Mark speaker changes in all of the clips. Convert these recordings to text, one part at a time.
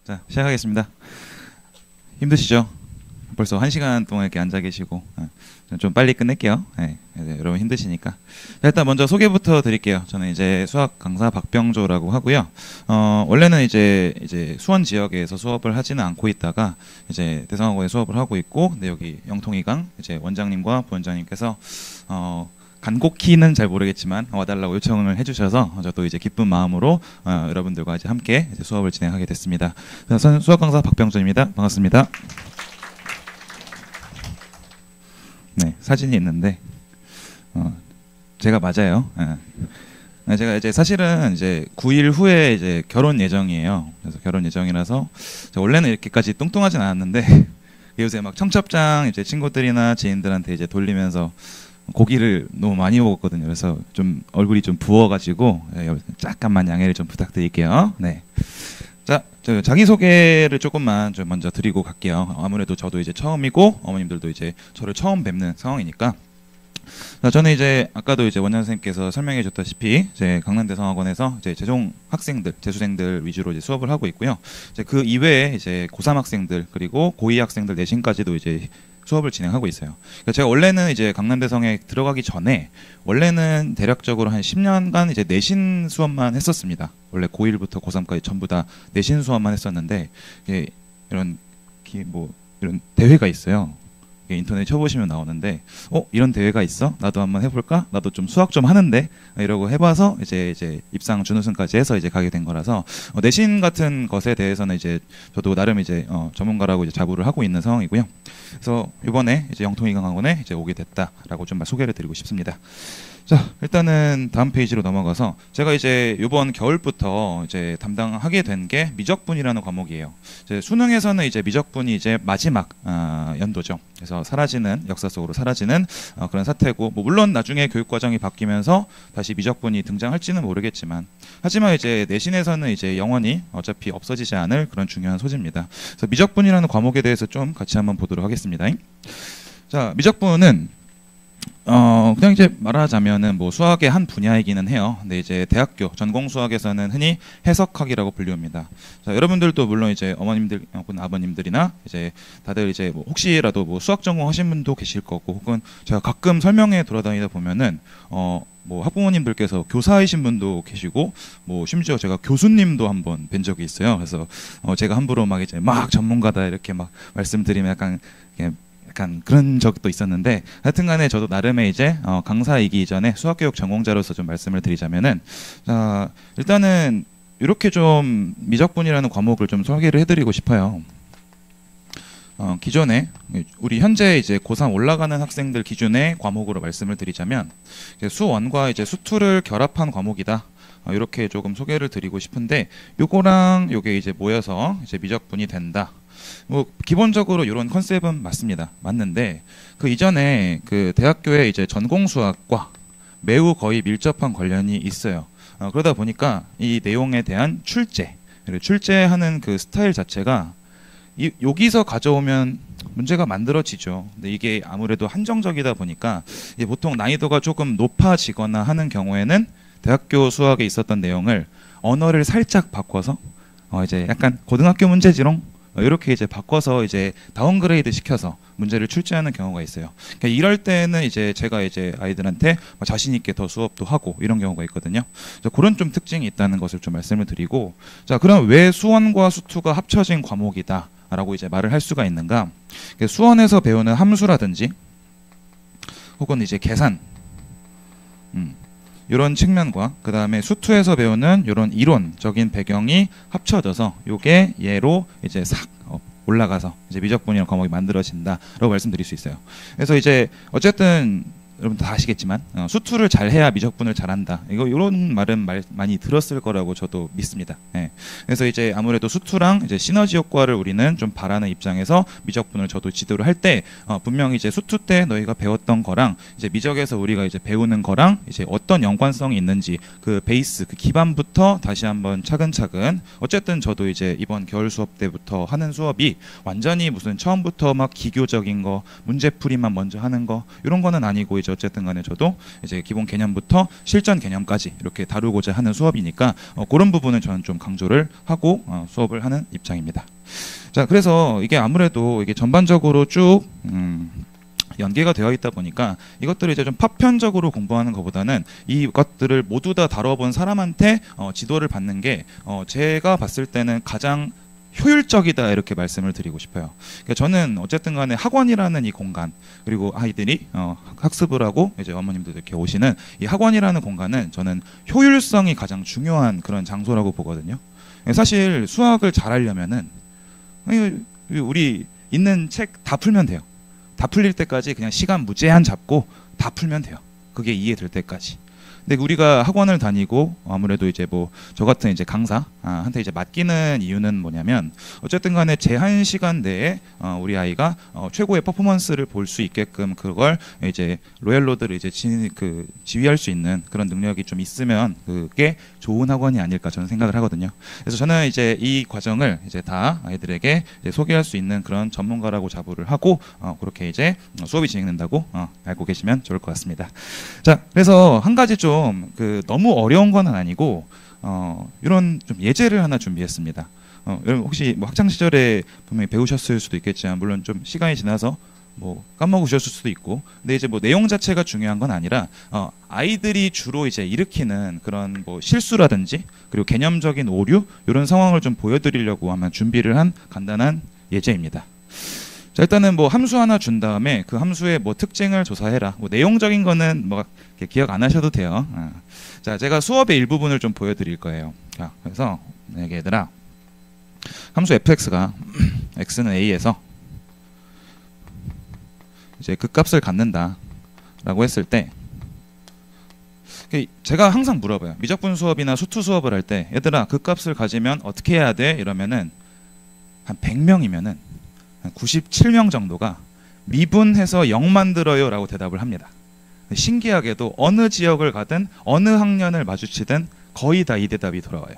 Speaker 1: 자, 시작하겠습니다. 힘드시죠? 벌써 1시간 동안 이렇게 앉아 계시고 좀 빨리 끝낼게요. 네, 여러분 힘드시니까. 자, 일단 먼저 소개부터 드릴게요. 저는 이제 수학 강사 박병조라고 하고요. 원래는 이제 수원 지역에서 수업을 하지는 않고 있다가 이제 대성학원에 수업을 하고 있고, 근데 여기 영통이강 이제 원장님과 부원장님께서 간곡히는 잘 모르겠지만 와달라고 요청을 해주셔서 저도 이제 기쁜 마음으로 여러분들과 이제 함께 이제 수업을 진행하게 됐습니다. 수학 강사 박병조입니다. 반갑습니다. 네, 사진이 있는데 제가 맞아요. 제가 이제 사실은 이제 9일 후에 이제 결혼 예정이에요. 그래서 결혼 예정이라서 원래는 이렇게까지 뚱뚱하진 않았는데 요새 막 청첩장 이제 친구들이나 지인들한테 이제 돌리면서 고기를 너무 많이 먹었거든요. 그래서 좀 얼굴이 좀 부어가지고 잠깐만 양해를 좀 부탁드릴게요. 네. 자, 자기 소개를 조금만 좀 먼저 드리고 갈게요. 아무래도 저도 이제 처음이고 어머님들도 이제 저를 처음 뵙는 상황이니까. 자, 저는 이제 아까도 이제 원장 선생님께서 설명해 줬다시피 이제 강남대성학원에서 이제 재종 학생들, 재수생들 위주로 이제 수업을 하고 있고요. 이제 그 이외에 이제 고3 학생들 그리고 고2 학생들 내신까지도 이제 수업을 진행하고 있어요. 그러니까 제가 원래는 이제 강남대성에 들어가기 전에 원래는 대략적으로 한 10년간 이제 내신 수업만 했었습니다. 원래 고1부터 고3까지 전부 다 내신 수업만 했었는데 이런 이런 대회가 있어요. 인터넷 쳐보시면 나오는데 이런 대회가 있어? 나도 한번 해볼까? 나도 좀 수학 좀 하는데 이러고 해봐서 이제 입상 준우승까지 해서 이제 가게 된 거라서 내신 같은 것에 대해서는 이제 저도 나름 이제 전문가라고 이제 자부를 하고 있는 상황이고요. 그래서 이번에 이제 영통이강학원에 이제 오게 됐다라고 좀 소개를 드리고 싶습니다. 자, 일단은 다음 페이지로 넘어가서 제가 이제 이번 겨울부터 이제 담당하게 된 게 미적분이라는 과목이에요. 이제 수능에서는 이제 미적분이 이제 마지막 연도죠. 그래서 사라지는 역사 속으로 사라지는 그런 사태고, 물론 나중에 교육 과정이 바뀌면서 다시 미적분이 등장할지는 모르겠지만, 하지만 이제 내신에서는 이제 영원히 어차피 없어지지 않을 그런 중요한 소재입니다. 그래서 미적분이라는 과목에 대해서 좀 같이 한번 보도록 하겠습니다. 자, 미적분은 그냥 이제 말하자면은 뭐 수학의 한 분야이기는 해요. 근데 이제 대학교 전공 수학에서는 흔히 해석학이라고 불립니다. 자, 여러분들도 물론 이제 어머님들 혹은 아버님들이나 이제 다들 이제 뭐 혹시라도 뭐 수학 전공하신 분도 계실 거고, 혹은 제가 가끔 설명회 돌아다니다 보면은 뭐 학부모님들께서 교사이신 분도 계시고, 뭐 심지어 제가 교수님도 한번 뵌 적이 있어요. 그래서 제가 함부로 막 이제 막 전문가다 이렇게 막 말씀드리면 약간 그런 적도 있었는데, 하여튼간에 저도 나름의 이제 강사이기 전에 수학교육 전공자로서 좀 말씀을 드리자면은, 일단은 이렇게 좀 미적분이라는 과목을 좀 소개를 해드리고 싶어요. 기존에 우리 현재 이제 고3 올라가는 학생들 기준의 과목으로 말씀을 드리자면 수1과 이제 수2를 결합한 과목이다. 이렇게 조금 소개를 드리고 싶은데, 요거랑 요게 이제 모여서 이제 미적분이 된다. 뭐 기본적으로 이런 컨셉은 맞는데, 그 이전에 그 대학교의 이제 전공 수학과 매우 거의 밀접한 관련이 있어요. 그러다 보니까 이 내용에 대한 출제하는 그 스타일 자체가 여기서 가져오면 문제가 만들어지죠. 근데 이게 아무래도 한정적이다 보니까 이제 보통 난이도가 조금 높아지거나 하는 경우에는 대학교 수학에 있었던 내용을 언어를 살짝 바꿔서 이제 약간 고등학교 문제지롱 이렇게 이제 바꿔서 이제 다운그레이드 시켜서 문제를 출제하는 경우가 있어요. 그러니까 이럴 때는 이제 제가 이제 아이들한테 자신 있게 더 수업도 하고 이런 경우가 있거든요. 그래서 그런 좀 특징이 있다는 것을 좀 말씀을 드리고, 자, 그럼 왜 수원과 수투가 합쳐진 과목이다라고 이제 말을 할 수가 있는가? 수원에서 배우는 함수라든지 혹은 이제 계산, 이런 측면과 그 다음에 수투에서 배우는 이런 이론적인 배경이 합쳐져서 요게 얘로 이제 싹 올라가서 이제 미적분이라는 과목이 만들어진다라고 말씀드릴 수 있어요. 그래서 이제 어쨌든 여러분 다 아시겠지만 수투를 잘해야 미적분을 잘한다. 이런 말은 많이 들었을 거라고 저도 믿습니다. 예. 그래서 이제 아무래도 수투랑 이제 시너지 효과를 우리는 좀 바라는 입장에서 미적분을 저도 지도를 할 때 분명히 이제 수투 때 너희가 배웠던 거랑 이제 미적에서 우리가 이제 배우는 거랑 이제 어떤 연관성이 있는지 그 베이스 그 기반부터 다시 한번 차근차근, 어쨌든 저도 이제 이번 겨울 수업 때부터 하는 수업이 완전히 무슨 처음부터 막 기교적인 거 문제풀이만 먼저 하는 거 이런 거는 아니고, 이제 이제 어쨌든 간에 저도 이제 기본 개념부터 실전 개념까지 이렇게 다루고자 하는 수업이니까 그런 부분은 저는 좀 강조를 하고 수업을 하는 입장입니다. 자, 그래서 이게 아무래도 이게 전반적으로 쭉 연계가 되어 있다 보니까 이것들을 이제 좀 파편적으로 공부하는 것보다는 이것들을 모두 다 다뤄본 사람한테 지도를 받는 게 제가 봤을 때는 가장 효율적이다 이렇게 말씀을 드리고 싶어요. 그러니까 저는 어쨌든 간에 학원이라는 이 공간, 그리고 아이들이 학습을 하고 이제 어머님들 이렇게 오시는 이 학원이라는 공간은 저는 효율성이 가장 중요한 그런 장소라고 보거든요. 사실 수학을 잘하려면은 우리 있는 책 다 풀면 돼요. 다 풀릴 때까지 그냥 시간 무제한 잡고 다 풀면 돼요. 그게 이해될 때까지. 근데 우리가 학원을 다니고 아무래도 이제 뭐 저 같은 이제 강사한테 이제 맡기는 이유는 뭐냐면 어쨌든 간에 제한 시간 내에 우리 아이가 최고의 퍼포먼스를 볼 수 있게끔 그걸 이제 로얄로드를 이제 지휘할 수 있는 그런 능력이 좀 있으면 그게 좋은 학원이 아닐까 저는 생각을 하거든요. 그래서 저는 이제 이 과정을 이제 다 아이들에게 이제 소개할 수 있는 그런 전문가라고 자부를 하고 그렇게 이제 수업이 진행된다고 알고 계시면 좋을 것 같습니다. 자, 그래서 한 가지 좀 너무 어려운 건 아니고 이런 좀 예제를 하나 준비했습니다. 여러분 혹시 뭐 학창 시절에 분명히 배우셨을 수도 있겠지만 물론 좀 시간이 지나서 뭐 까먹으셨을 수도 있고, 근데 이제 뭐 내용 자체가 중요한 건 아니라 아이들이 주로 이제 일으키는 그런 뭐 실수라든지 그리고 개념적인 오류 이런 상황을 좀 보여드리려고 하면 준비를 한 간단한 예제입니다. 자, 일단은 뭐 함수 하나 준 다음에 그 함수의 뭐 특징을 조사해라. 뭐 내용적인 거는 뭐 기억 안 하셔도 돼요. 자, 제가 수업의 일부분을 좀 보여드릴 거예요. 자, 그래서 얘들아, 함수 fx가 x는 a에서 이제 그 값을 갖는다라고 했을 때, 제가 항상 물어봐요. 미적분 수업이나 수투 수업을 할 때, 얘들아 그 값을 가지면 어떻게 해야 돼? 이러면은 한 100명이면은 한 97명 정도가 미분해서 0 만들어요 라고 대답을 합니다. 신기하게도 어느 지역을 가든 어느 학년을 마주치든 거의 다 이 대답이 돌아와요.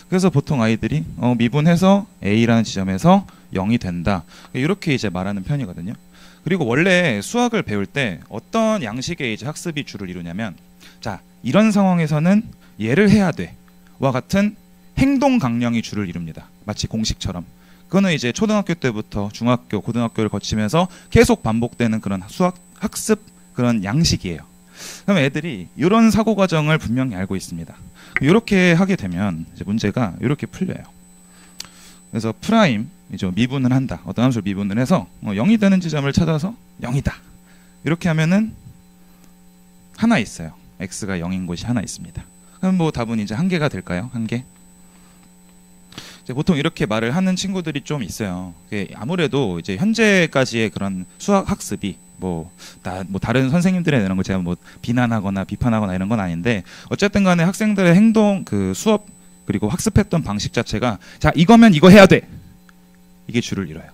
Speaker 1: 그래서 보통 아이들이 미분해서 A라는 지점에서 0이 된다, 이렇게 이제 말하는 편이거든요. 그리고 원래 수학을 배울 때 어떤 양식의 이제 학습이 주를 이루냐면, 자, 이런 상황에서는 얘를 해야 돼와 같은 행동 강령이 주를 이룹니다. 마치 공식처럼. 그거는 이제 초등학교 때부터 중학교, 고등학교를 거치면서 계속 반복되는 그런 수학 학습 그런 양식이에요. 그럼 애들이 이런 사고 과정을 분명히 알고 있습니다. 이렇게 하게 되면 이제 문제가 이렇게 풀려요. 그래서 프라임 이제 미분을 한다. 어떤 함수를 미분을 해서 0이 되는 지점을 찾아서 0이다. 이렇게 하면은 하나 있어요. x가 0인 곳이 하나 있습니다. 그럼 뭐 답은 이제 한 개가 될까요? 한 개? 보통 이렇게 말을 하는 친구들이 좀 있어요. 아무래도 이제 현재까지의 그런 수학 학습이 뭐 다른 선생님들에 대한 거 제가 뭐 비난하거나 비판하거나 이런 건 아닌데, 어쨌든 간에 학생들의 행동, 그 수업 그리고 학습했던 방식 자체가 자, 이거면 이거 해야 돼, 이게 주를 이뤄요.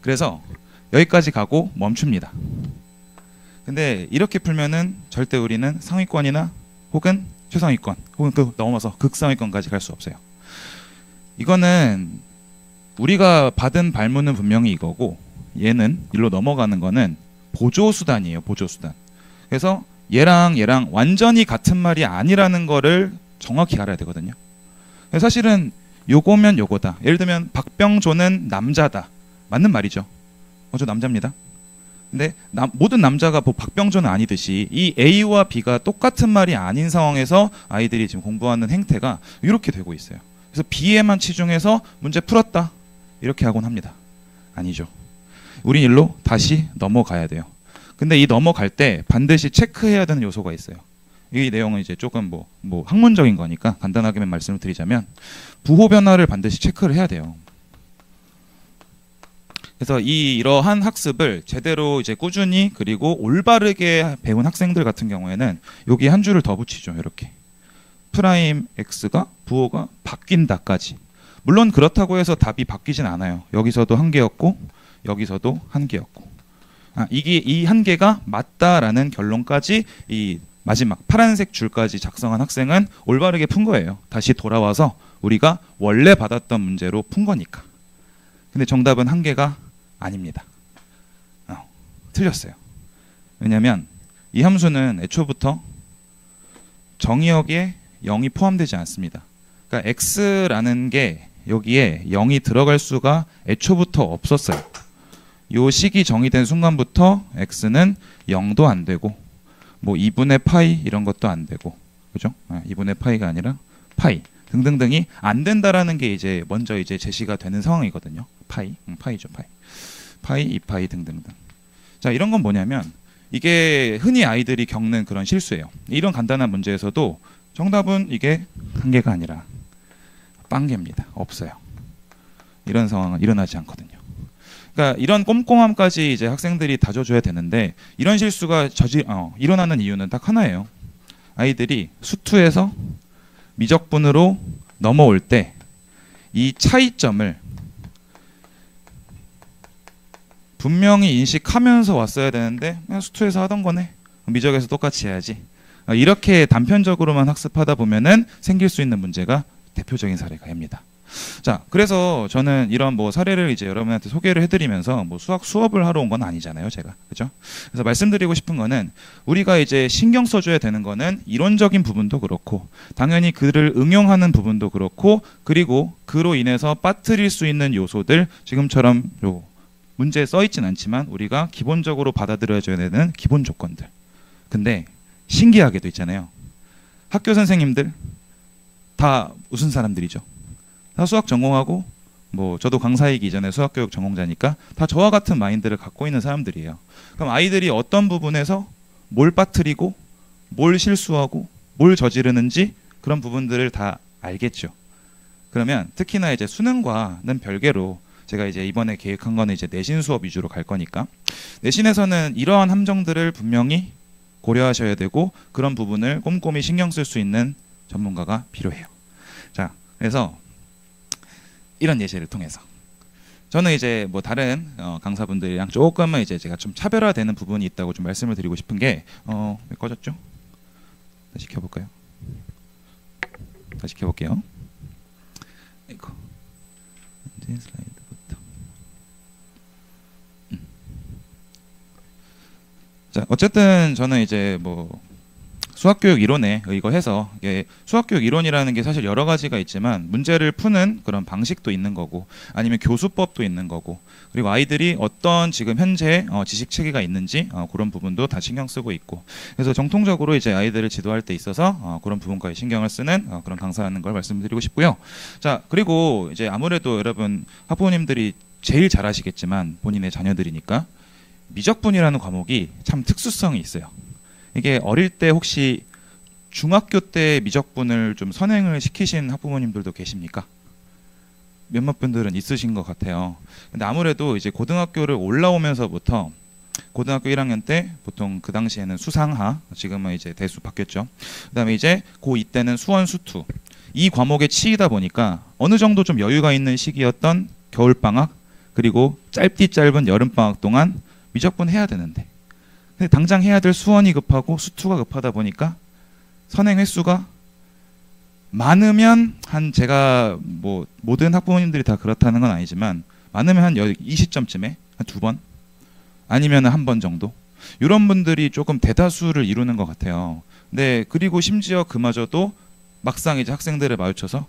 Speaker 1: 그래서 여기까지 가고 멈춥니다. 근데 이렇게 풀면은 절대 우리는 상위권이나 혹은 최상위권 혹은 그 넘어서 극상위권까지 갈 수 없어요. 이거는 우리가 받은 발문은 분명히 이거고, 얘는 일로 넘어가는 거는 보조수단이에요. 보조수단. 그래서 얘랑 완전히 같은 말이 아니라는 거를 정확히 알아야 되거든요. 사실은 요거면 요거다. 예를 들면 박병조는 남자다. 맞는 말이죠. 저 남자입니다. 근데 모든 남자가 뭐 박병조는 아니듯이 이 A와 B가 똑같은 말이 아닌 상황에서 아이들이 지금 공부하는 행태가 이렇게 되고 있어요. 그래서 B에만 치중해서 문제 풀었다 이렇게 하곤 합니다. 아니죠. 우린 일로 다시 넘어가야 돼요. 근데 이 넘어갈 때 반드시 체크해야 되는 요소가 있어요. 이 내용은 이제 조금 뭐 학문적인 거니까 간단하게만 말씀을 드리자면, 부호 변화를 반드시 체크를 해야 돼요. 그래서 이러한 학습을 제대로 이제 꾸준히 그리고 올바르게 배운 학생들 같은 경우에는 여기 한 줄을 더 붙이죠. 이렇게 프라임 x가 부호가 바뀐다까지. 물론 그렇다고 해서 답이 바뀌진 않아요. 여기서도 한 개였고 여기서도 한 개였고, 이게 이 한 개가 맞다라는 결론까지 이 마지막 파란색 줄까지 작성한 학생은 올바르게 푼 거예요. 다시 돌아와서 우리가 원래 받았던 문제로 푼 거니까. 근데 정답은 한 개가 아닙니다. 틀렸어요. 왜냐하면 이 함수는 애초부터 정의역에 0이 포함되지 않습니다. 그러니까 x라는 게 여기에 0이 들어갈 수가 애초부터 없었어요. 요 식이 정의된 순간부터 x는 0도 안 되고 뭐 2분의 파이 이런 것도 안 되고, 그죠? 2분의 파이가 아니라 파이 등등등이 안 된다라는 게 이제 먼저 이제 제시가 되는 상황이거든요. 파이죠, 파이, 2파이 등등등. 자, 이런 건 뭐냐면 이게 흔히 아이들이 겪는 그런 실수예요. 이런 간단한 문제에서도 정답은 이게 한 개가 아니라 빵개입니다. 없어요. 이런 상황은 일어나지 않거든요. 그러니까 이런 꼼꼼함까지 이제 학생들이 다져줘야 되는데, 이런 실수가 일어나는 이유는 딱 하나예요. 아이들이 수투에서 미적분으로 넘어올 때 이 차이점을 분명히 인식하면서 왔어야 되는데 그냥 수투에서 하던 거네, 미적에서 똑같이 해야지, 이렇게 단편적으로만 학습하다 보면은 생길 수 있는 문제가 대표적인 사례가 됩니다. 자, 그래서 저는 이런 뭐 사례를 이제 여러분한테 소개를 해드리면서 뭐 수학 수업을 하러 온 건 아니잖아요, 제가. 그죠? 그래서 말씀드리고 싶은 거는 우리가 이제 신경 써줘야 되는 거는 이론적인 부분도 그렇고, 당연히 그를 응용하는 부분도 그렇고, 그리고 그로 인해서 빠뜨릴 수 있는 요소들, 지금처럼 요 문제에 써 있진 않지만 우리가 기본적으로 받아들여줘야 되는 기본 조건들. 근데 신기하게도 있잖아요. 학교 선생님들 다 무슨 사람들이죠? 다 수학 전공하고, 뭐 저도 강사이기 전에 수학교육 전공자니까 다 저와 같은 마인드를 갖고 있는 사람들이에요. 그럼 아이들이 어떤 부분에서 뭘 빠뜨리고 뭘 실수하고 뭘 저지르는지 그런 부분들을 다 알겠죠. 그러면 특히나 이제 수능과는 별개로 제가 이제 이번에 계획한 거는 이제 내신 수업 위주로 갈 거니까, 내신에서는 이러한 함정들을 분명히 고려하셔야 되고 그런 부분을 꼼꼼히 신경 쓸 수 있는 전문가가 필요해요. 자, 그래서 이런 예시를 통해서 저는 이제 뭐 다른 강사분들이랑 조금은 이제 제가 좀 차별화되는 부분이 있다고 좀 말씀을 드리고 싶은 게, 왜 꺼졌죠? 다시 켜볼까요? 다시 켜볼게요. 이거 슬라이드부터. 자, 어쨌든 저는 이제 뭐 수학교육 이론에 의거해서, 이게 수학교육 이론이라는 게 사실 여러 가지가 있지만 문제를 푸는 그런 방식도 있는 거고, 아니면 교수법도 있는 거고, 그리고 아이들이 어떤 지금 현재 지식 체계가 있는지 그런 부분도 다 신경 쓰고 있고, 그래서 정통적으로 이제 아이들을 지도할 때 있어서 그런 부분까지 신경을 쓰는 그런 강사라는 걸 말씀드리고 싶고요. 자, 그리고 이제 아무래도 여러분 학부모님들이 제일 잘 아시겠지만 본인의 자녀들이니까 미적분이라는 과목이 참 특수성이 있어요. 이게 어릴 때 혹시 중학교 때 미적분을 좀 선행을 시키신 학부모님들도 계십니까? 몇몇 분들은 있으신 것 같아요. 근데 아무래도 이제 고등학교를 올라오면서부터, 고등학교 1학년 때 보통 그 당시에는 수상하, 지금은 이제 대수 바뀌었죠. 그다음에 이제 고2 때는 수원 수투, 이 과목에 치이다 보니까 어느 정도 좀 여유가 있는 시기였던 겨울방학, 그리고 짧은 여름방학 동안 미적분 해야 되는데, 근데 당장 해야 될 수원이 급하고 수투가 급하다 보니까 선행 횟수가 많으면 제가 뭐 모든 학부모님들이 다 그렇다는 건 아니지만 많으면 한 이 시점쯤에 한 2번, 아니면 한 번 정도, 이런 분들이 조금 대다수를 이루는 것 같아요. 네, 그리고 심지어 그마저도 막상 이제 학생들을 마주쳐서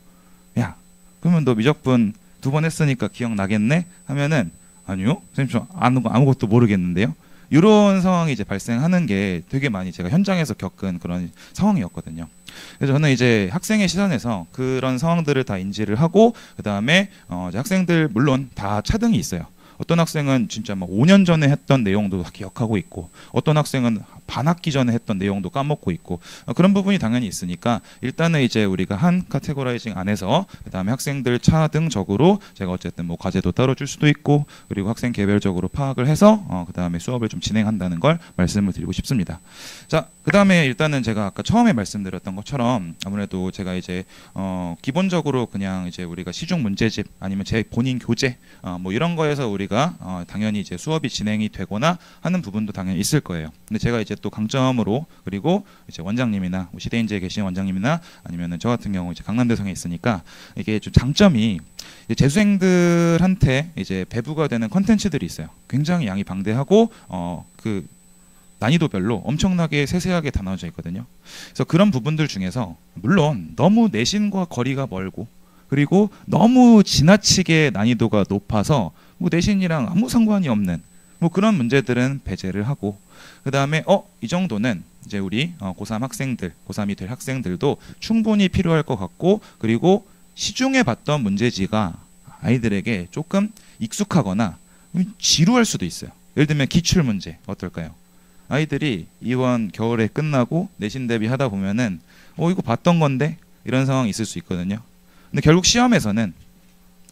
Speaker 1: 야, 그러면 너 미적분 2번 했으니까 기억나겠네? 하면은 아니요, 선생님 저 아무것도 모르겠는데요. 이런 상황이 이제 발생하는 게 되게 많이 제가 현장에서 겪은 그런 상황이었거든요. 그래서 저는 이제 학생의 시선에서 그런 상황들을 다 인지를 하고, 그 다음에 학생들 물론 다 차등이 있어요. 어떤 학생은 진짜 막 5년 전에 했던 내용도 다 기억하고 있고, 어떤 학생은 반학기 전에 했던 내용도 까먹고 있고, 그런 부분이 당연히 있으니까 일단은 이제 우리가 한 카테고라이징 안에서 그다음에 학생들 차등적으로 제가 어쨌든 뭐 과제도 따로 줄 수도 있고, 그리고 학생 개별적으로 파악을 해서 그다음에 수업을 좀 진행한다는 걸 말씀을 드리고 싶습니다. 자, 그다음에 일단은 제가 아까 처음에 말씀드렸던 것처럼 아무래도 제가 이제 기본적으로 그냥 이제 우리가 시중 문제집 아니면 제 본인 교재 뭐 이런 거에서 우리가 당연히 이제 수업이 진행이 되거나 하는 부분도 당연히 있을 거예요. 근데 제가 이제 또 강점으로, 그리고 이제 원장님이나 시대인재에 계신 원장님이나 아니면은 저 같은 경우 이제 강남대성에 있으니까 이게 좀 장점이 이제 재수생들한테 이제 배부가 되는 컨텐츠들이 있어요. 굉장히 양이 방대하고 그 난이도별로 엄청나게 세세하게 다 나눠져 있거든요. 그래서 그런 부분들 중에서 물론 너무 내신과 거리가 멀고 그리고 너무 지나치게 난이도가 높아서 뭐 내신이랑 아무 상관이 없는 뭐 그런 문제들은 배제를 하고 그 다음에 이 정도는 이제 우리 고3 학생들, 고3이 될 학생들도 충분히 필요할 것 같고 그리고 시중에 봤던 문제지가 아이들에게 조금 익숙하거나 지루할 수도 있어요. 예를 들면 기출문제 어떨까요? 아이들이 이번 겨울에 끝나고 내신 대비 하다 보면은 이거 봤던 건데 이런 상황이 있을 수 있거든요. 근데 결국 시험에서는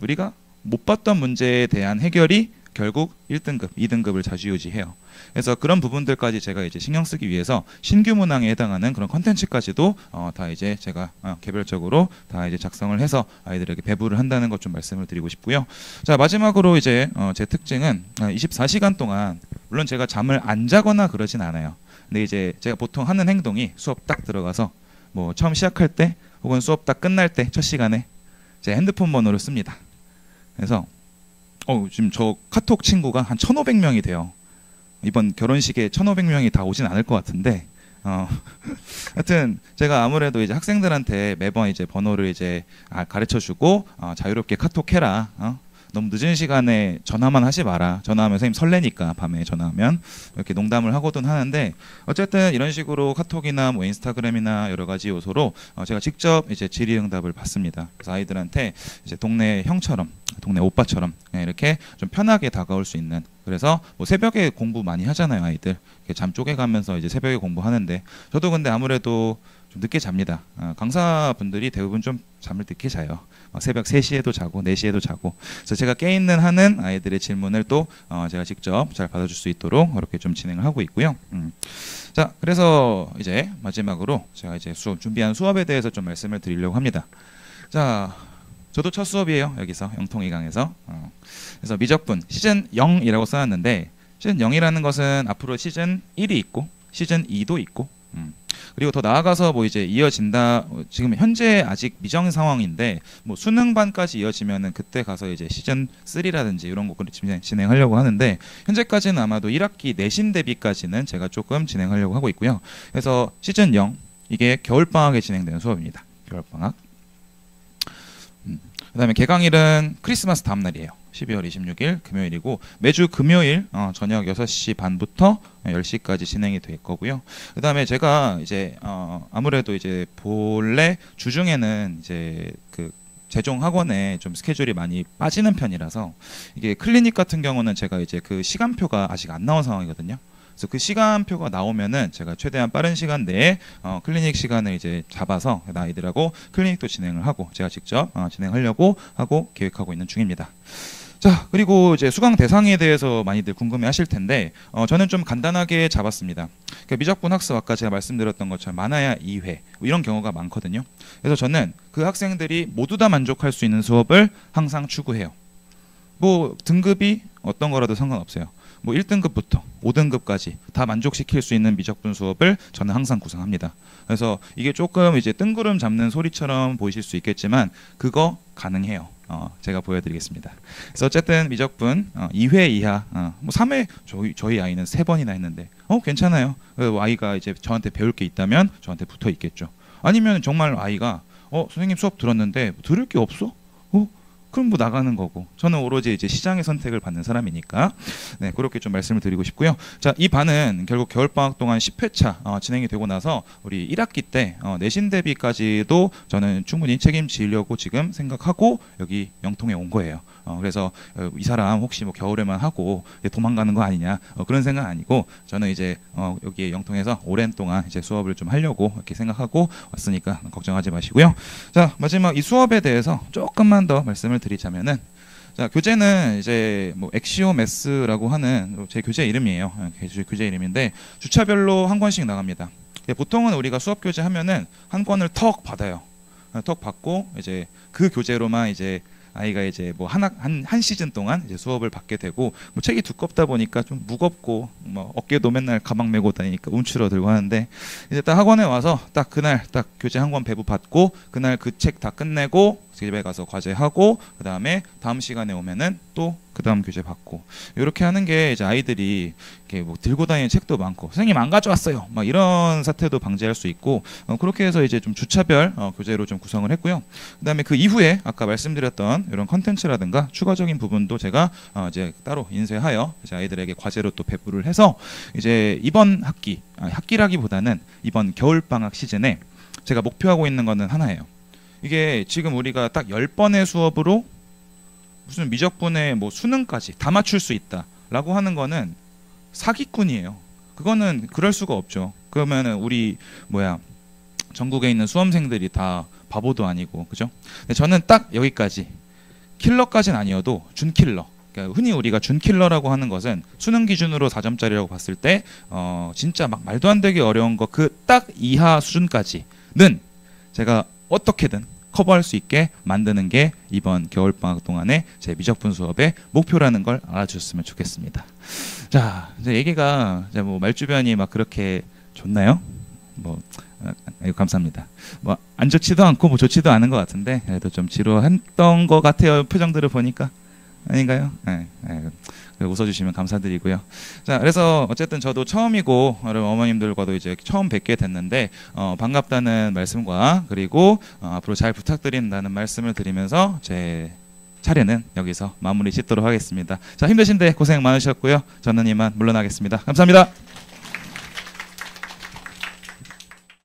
Speaker 1: 우리가 못 봤던 문제에 대한 해결이 결국 1등급, 2등급을 좌지우지해요. 그래서 그런 부분들까지 제가 이제 신경 쓰기 위해서 신규 문항에 해당하는 그런 컨텐츠까지도 다 이제 제가 개별적으로 다 이제 작성을 해서 아이들에게 배부를 한다는 것 좀 말씀을 드리고 싶고요. 자, 마지막으로 이제 제 특징은 24시간 동안 물론 제가 잠을 안 자거나 그러진 않아요. 근데 이제 제가 보통 하는 행동이 수업 딱 들어가서 뭐 처음 시작할 때 혹은 수업 딱 끝날 때 첫 시간에 제 핸드폰 번호를 씁니다. 그래서 지금 저 카톡 친구가 한 1,500명이 돼요. 이번 결혼식에 1,500명이 다 오진 않을 것 같은데, 하여튼 제가 아무래도 이제 학생들한테 매번 이제 번호를 이제 가르쳐주고 자유롭게 카톡해라. 너무 늦은 시간에 전화만 하지 마라. 전화하면 선생님 설레니까 밤에 전화하면 이렇게 농담을 하고든 하는데 어쨌든 이런 식으로 카톡이나 뭐 인스타그램이나 여러 가지 요소로 제가 직접 이제 질의응답을 받습니다. 그래서 아이들한테 이제 동네 형처럼, 동네 오빠처럼 그냥 이렇게 좀 편하게 다가올 수 있는. 그래서 뭐 새벽에 공부 많이 하잖아요, 아이들. 잠 쪼개가면서 이제 새벽에 공부하는데 저도 근데 아무래도 좀 늦게 잡니다. 강사분들이 대부분 좀 잠을 늦게 자요. 새벽 3시에도 자고 4시에도 자고. 그래서 제가 깨있는 한은 아이들의 질문을 또 제가 직접 잘 받아줄 수 있도록 이렇게 좀 진행을 하고 있고요. 자, 그래서 이제 마지막으로 제가 이제 준비한 수업에 대해서 좀 말씀을 드리려고 합니다. 자, 저도 첫 수업이에요. 여기서 영통2강에서. 그래서 미적분 시즌 0이라고 써놨는데 시즌 0이라는 것은 앞으로 시즌 1이 있고 시즌 2도 있고 그리고 더 나아가서 뭐 이제 이어진다. 지금 현재 아직 미정 상황인데 뭐 수능반까지 이어지면은 그때 가서 이제 시즌 3라든지 이런 거 진행하려고 하는데 현재까지는 아마도 1학기 내신 대비까지는 제가 조금 진행하려고 하고 있고요. 그래서 시즌 0 이게 겨울방학에 진행되는 수업입니다. 겨울방학. 그다음에 개강일은 크리스마스 다음 날이에요. 12월 26일 금요일이고 매주 금요일 저녁 6시 반부터 10시까지 진행이 될 거고요. 그다음에 제가 이제 아무래도 이제 본래 주중에는 이제 그 재종 학원에 좀 스케줄이 많이 빠지는 편이라서 이게 클리닉 같은 경우는 제가 이제 그 시간표가 아직 안 나온 상황이거든요. 그래서 그 시간표가 나오면은 제가 최대한 빠른 시간 내에 클리닉 시간을 이제 잡아서 아이들하고 클리닉도 진행을 하고 제가 직접 진행하려고 하고 계획하고 있는 중입니다. 자, 그리고 이제 수강 대상에 대해서 많이들 궁금해하실 텐데 저는 좀 간단하게 잡았습니다. 그러니까 미적분 학습 아까 제가 말씀드렸던 것처럼 많아야 2회 이런 경우가 많거든요. 그래서 저는 그 학생들이 모두 다 만족할 수 있는 수업을 항상 추구해요. 뭐 등급이 어떤 거라도 상관없어요. 뭐 1등급부터 5등급까지 다 만족시킬 수 있는 미적분 수업을 저는 항상 구상합니다. 그래서 이게 조금 이제 뜬구름 잡는 소리처럼 보이실 수 있겠지만 그거 가능해요. 제가 보여드리겠습니다. 그래서 어쨌든 미적분 2회 이하, 뭐 3회 저희 아이는 3번이나 했는데 괜찮아요. 아이가 이제 저한테 배울 게 있다면 저한테 붙어 있겠죠. 아니면 정말 아이가 선생님 수업 들었는데 들을 게 없어? 그럼 뭐 나가는 거고. 저는 오로지 이제 시장의 선택을 받는 사람이니까 네, 그렇게 좀 말씀을 드리고 싶고요. 자, 이 반은 결국 겨울방학 동안 10회차 진행이 되고 나서 우리 1학기 때 내신 대비까지도 저는 충분히 책임지려고 지금 생각하고 여기 영통에 온 거예요. 그래서 이 사람 혹시 뭐 겨울에만 하고 도망가는 거 아니냐 그런 생각 아니고 저는 이제 여기 영통에서 오랜 동안 이제 수업을 좀 하려고 이렇게 생각하고 왔으니까 걱정하지 마시고요. 자, 마지막 이 수업에 대해서 조금만 더 말씀을 드리자면은 자, 교재는 이제 뭐 엑시오메스라고 하는 제 교재 이름이에요. 교재 이름인데 주차별로 한 권씩 나갑니다. 보통은 우리가 수업 교재 하면은 한 권을 턱 받아요. 턱 받고 이제 그 교재로만 이제 아이가 이제 뭐 한 시즌 동안 이제 수업을 받게 되고 뭐 책이 두껍다 보니까 좀 무겁고 뭐 어깨도 맨날 가방 메고 다니니까 움츠러들고 하는데 이제 딱 학원에 와서 딱 그날 딱 교재 한 권 배부 받고 그날 그 책 다 끝내고 집에 가서 과제하고 그 다음에 다음 시간에 오면은 또 그 다음 교재 받고 이렇게 하는 게 이제 아이들이 이렇게 뭐 들고 다니는 책도 많고 선생님 안 가져왔어요 막 이런 사태도 방지할 수 있고 그렇게 해서 이제 좀 주차별 교재로 좀 구성을 했고요. 그 다음에 그 이후에 아까 말씀드렸던 이런 컨텐츠라든가 추가적인 부분도 제가 이제 따로 인쇄하여 이제 아이들에게 과제로 또 배부를 해서 이제 이번 학기라기보다는 이번 겨울방학 시즌에 제가 목표하고 있는 거는 하나예요. 이게 지금 우리가 딱 10번의 수업으로 무슨 미적분의 뭐 수능까지 다 맞출 수 있다라고 하는 거는 사기꾼이에요. 그거는 그럴 수가 없죠. 그러면은 우리 전국에 있는 수험생들이 다 바보도 아니고 그죠? 근데 저는 딱 여기까지 킬러까지는 아니어도 준킬러. 그러니까 흔히 우리가 준킬러라고 하는 것은 수능 기준으로 4점짜리라고 봤을 때 진짜 막 말도 안 되게 어려운 거 그 딱 이하 수준까지는 제가 어떻게든 커버할 수 있게 만드는 게 이번 겨울방학 동안에 제 미적분 수업의 목표라는 걸 알아주셨으면 좋겠습니다. 자, 이제 얘기가 이제 뭐 말주변이 막 그렇게 좋나요? 감사합니다. 뭐 안 좋지도 않고 뭐 좋지도 않은 것 같은데 그래도 좀 지루했던 것 같아요. 표정들을 보니까. 아닌가요? 네, 웃어주시면 감사드리고요. 자, 그래서 어쨌든 저도 처음이고 어머님들과도 이제 처음 뵙게 됐는데 반갑다는 말씀과 그리고 앞으로 잘 부탁드린다는 말씀을 드리면서 제 차례는 여기서 마무리 짓도록 하겠습니다. 자, 힘드신데 고생 많으셨고요. 저는 이만 물러나겠습니다. 감사합니다.